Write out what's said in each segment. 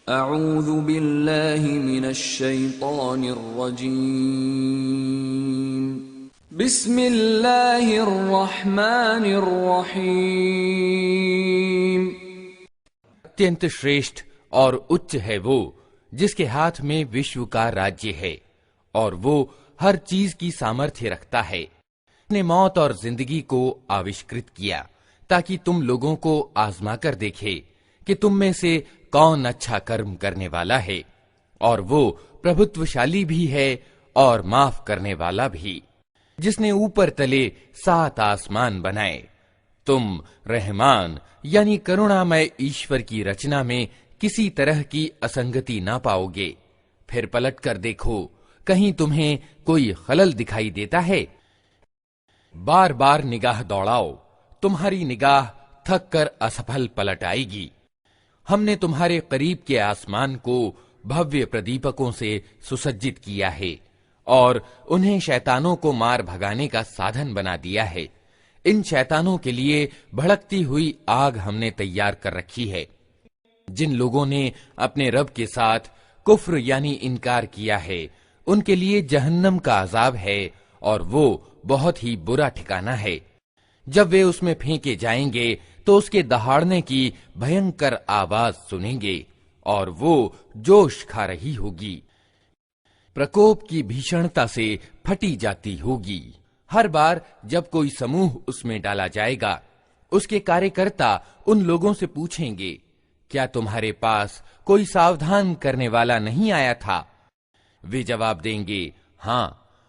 اعوذ باللہ من الشیطان الرجیم بسم اللہ الرحمن الرحیم۔ اتینت شریشٹھ اور اچ ہے وہ جس کے ہاتھ میں وشو کا راجیہ ہے اور وہ ہر چیز کی سامرتھیہ رکھتا ہے۔ اس نے موت اور زندگی کو آوشکرت کیا تاکہ تم لوگوں کو آزما کر دیکھے کہ تم میں سے کون اچھا کرم کرنے والا ہے، اور وہ پربھتوشالی بھی ہے اور معاف کرنے والا بھی، جس نے اوپر تلے 7 آسمان بنائے۔ تم رحمان یعنی کرونامئے ایشور کی رچنا میں کسی طرح کی اسنگتی نہ پاؤ گے۔ پھر پلٹ کر دیکھو، کہیں تمہیں کوئی خلل دکھائی دیتا ہے؟ بار بار نگاہ دوڑاؤ، تمہاری نگاہ تھک کر اسفل پلٹ آئے گی۔ ہم نے تمہارے قریب کے آسمان کو بھویہ پردیپکوں سے سسجت کیا ہے اور انہیں شیطانوں کو مار بھگانے کا سادھن بنا دیا ہے۔ ان شیطانوں کے لیے بھڑکتی ہوئی آگ ہم نے تیار کر رکھی ہے۔ جن لوگوں نے اپنے رب کے ساتھ کفر یعنی انکار کیا ہے، ان کے لیے جہنم کا عذاب ہے اور وہ بہت ہی برا ٹھکانہ ہے۔ جب وہ اس میں پھینکے جائیں گے تو اس کے دہاڑنے کی بھینکر آواز سنیں گے اور وہ جوش کھا رہی ہوگی، پرکوپ کی بھیشنتا سے پھٹی جاتی ہوگی۔ ہر بار جب کوئی سموہ اس میں ڈالا جائے گا، اس کے کاریہ ان لوگوں سے پوچھیں گے، کیا تمہارے پاس کوئی ساودھان کرنے والا نہیں آیا تھا؟ وہ جواب دیں گے، ہاں،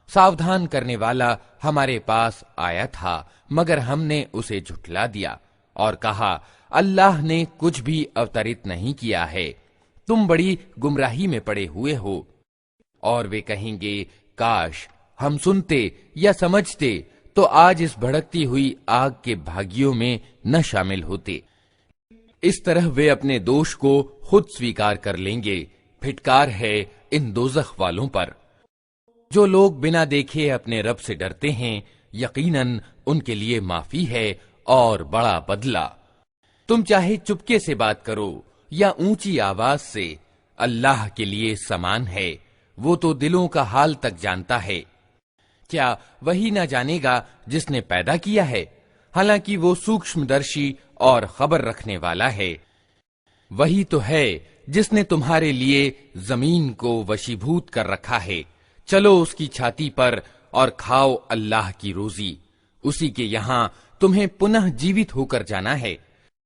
ساودھان کرنے والا ہمارے پاس آیا تھا، مگر ہم نے اسے جھٹلا دیا اور کہا اللہ نے کچھ بھی اوترت نہیں کیا ہے، تم بڑی گمراہی میں پڑے ہوئے ہو۔ اور وہ کہیں گے، کاش ہم سنتے یا سمجھتے تو آج اس بھڑکتی ہوئی آگ کے بھاگیوں میں نہ شامل ہوتے۔ اس طرح وہ اپنے دوش کو خود سویکار کر لیں گے۔ پھٹکار ہے ان دوزخ والوں پر۔ جو لوگ بنا دیکھے اپنے رب سے ڈرتے ہیں، یقیناً ان کے لیے معافی ہے اور بڑا بدلہ۔ تم چاہے چپکے سے بات کرو یا اونچی آواز سے، اللہ کے لیے سمان ہے، وہ تو دلوں کا حال تک جانتا ہے۔ کیا وہی نہ جانے گا جس نے پیدا کیا ہے؟ حالانکہ وہ سوکشم درشی اور خبر رکھنے والا ہے۔ وہی تو ہے جس نے تمہارے لیے زمین کو وشیبھوت کر رکھا ہے۔ چلو اس کی چھاتی پر اور کھاؤ اللہ کی روزی، اسی کے یہاں تمہیں پنہ جیوت ہو کر جانا ہے۔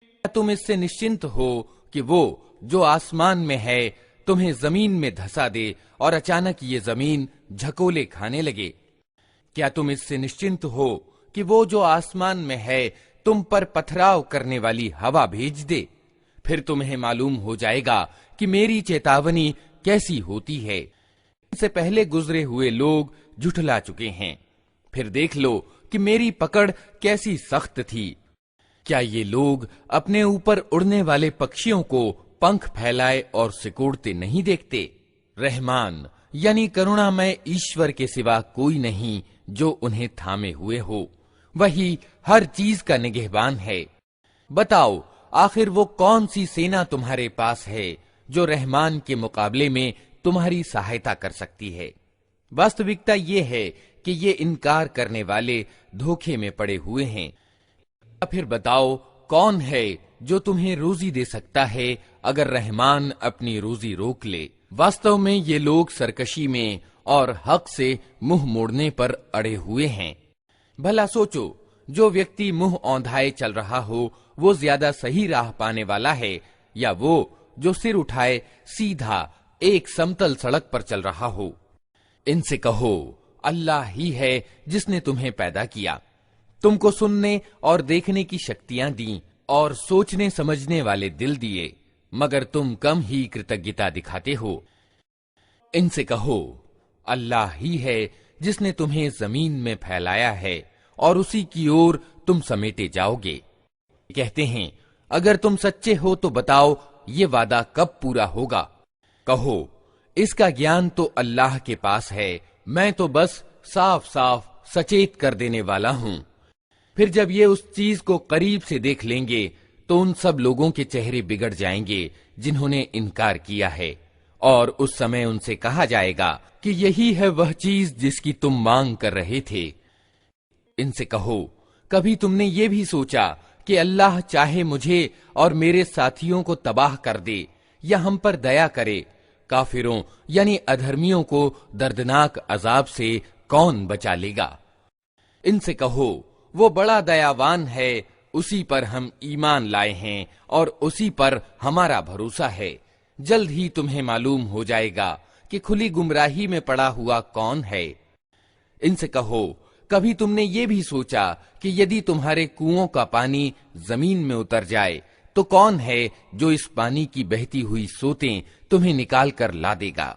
کیا تم اس سے نشچنت ہو کہ وہ جو آسمان میں ہے تمہیں زمین میں دھسا دے اور اچانک یہ زمین جھکولے کھانے لگے؟ کیا تم اس سے نشچنت ہو کہ وہ جو آسمان میں ہے تم پر پتھراؤ کرنے والی ہوا بھیج دے؟ پھر تمہیں معلوم ہو جائے گا کہ میری چیتاونی کیسی ہوتی ہے۔ ان سے پہلے گزرے ہوئے لوگ جھٹلا چکے ہیں، پھر دیکھ لو کہ میری پکڑ کیسی سخت تھی۔ کیا یہ لوگ اپنے اوپر اڑنے والے پکشیوں کو پنکھ پھیلائے اور سکوڑتے نہیں دیکھتے؟ رحمان یعنی کرونامئے ایشور کے سوا کوئی نہیں جو انہیں تھامے ہوئے ہو، وہی ہر چیز کا نگہبان ہے۔ بتاؤ آخر وہ کون سی سینا تمہارے پاس ہے جو رحمان کے مقابلے میں تمہاری سہایتا کر سکتی ہے؟ واستوکتا یہ ہے کہ یہ انکار کرنے والے دھوکے میں پڑے ہوئے ہیں۔ پھر بتاؤ کون ہے جو تمہیں روزی دے سکتا ہے اگر رحمان اپنی روزی روک لے؟ واستو میں یہ لوگ سرکشی میں اور حق سے منہ موڑنے پر اڑے ہوئے ہیں۔ بھلا سوچو، جو ویکتی منہ اوندھائے چل رہا ہو وہ زیادہ صحیح راہ پانے والا ہے یا وہ جو سر اٹھائے سیدھا ایک سمتل سڑک پر چل رہا ہو؟ ان سے کہو اللہ ہی ہے جس نے تمہیں پیدا کیا، تم کو سننے اور دیکھنے کی شکتیاں دیں اور سوچنے سمجھنے والے دل دیے، مگر تم کم ہی کرتجنتا دکھاتے ہو۔ ان سے کہو اللہ ہی ہے جس نے تمہیں زمین میں پھیلایا ہے اور اسی کی اور تم سمیٹے جاؤ گے۔ کہتے ہیں اگر تم سچے ہو تو بتاؤ یہ وعدہ کب پورا ہوگا؟ کہو اس کا گیان تو اللہ کے پاس ہے، میں تو بس صاف صاف سچیت کر دینے والا ہوں۔ پھر جب یہ اس چیز کو قریب سے دیکھ لیں گے تو ان سب لوگوں کے چہرے بگڑ جائیں گے جنہوں نے انکار کیا ہے، اور اس سمے ان سے کہا جائے گا کہ یہی ہے وہ چیز جس کی تم مانگ کر رہے تھے۔ ان سے کہو، کبھی تم نے یہ بھی سوچا کہ اللہ چاہے مجھے اور میرے ساتھیوں کو تباہ کر دے یا ہم پر دیا کرے؟ کافروں یعنی ادھرمیوں کو دردناک عذاب سے کون بچا لے گا؟ ان سے کہو، وہ بڑا دیاوان ہے، اسی پر ہم ایمان لائے ہیں اور اسی پر ہمارا بھروسہ ہے۔ جلد ہی تمہیں معلوم ہو جائے گا کہ کھلی گمراہی میں پڑا ہوا کون ہے۔ ان سے کہو، کبھی تم نے یہ بھی سوچا کہ یدی تمہارے کنوؤں کا پانی زمین میں اتر جائے تو کون ہے جو اس پانی کی بہتی ہوئی سوتیں تمہیں نکال کر لا دے گا؟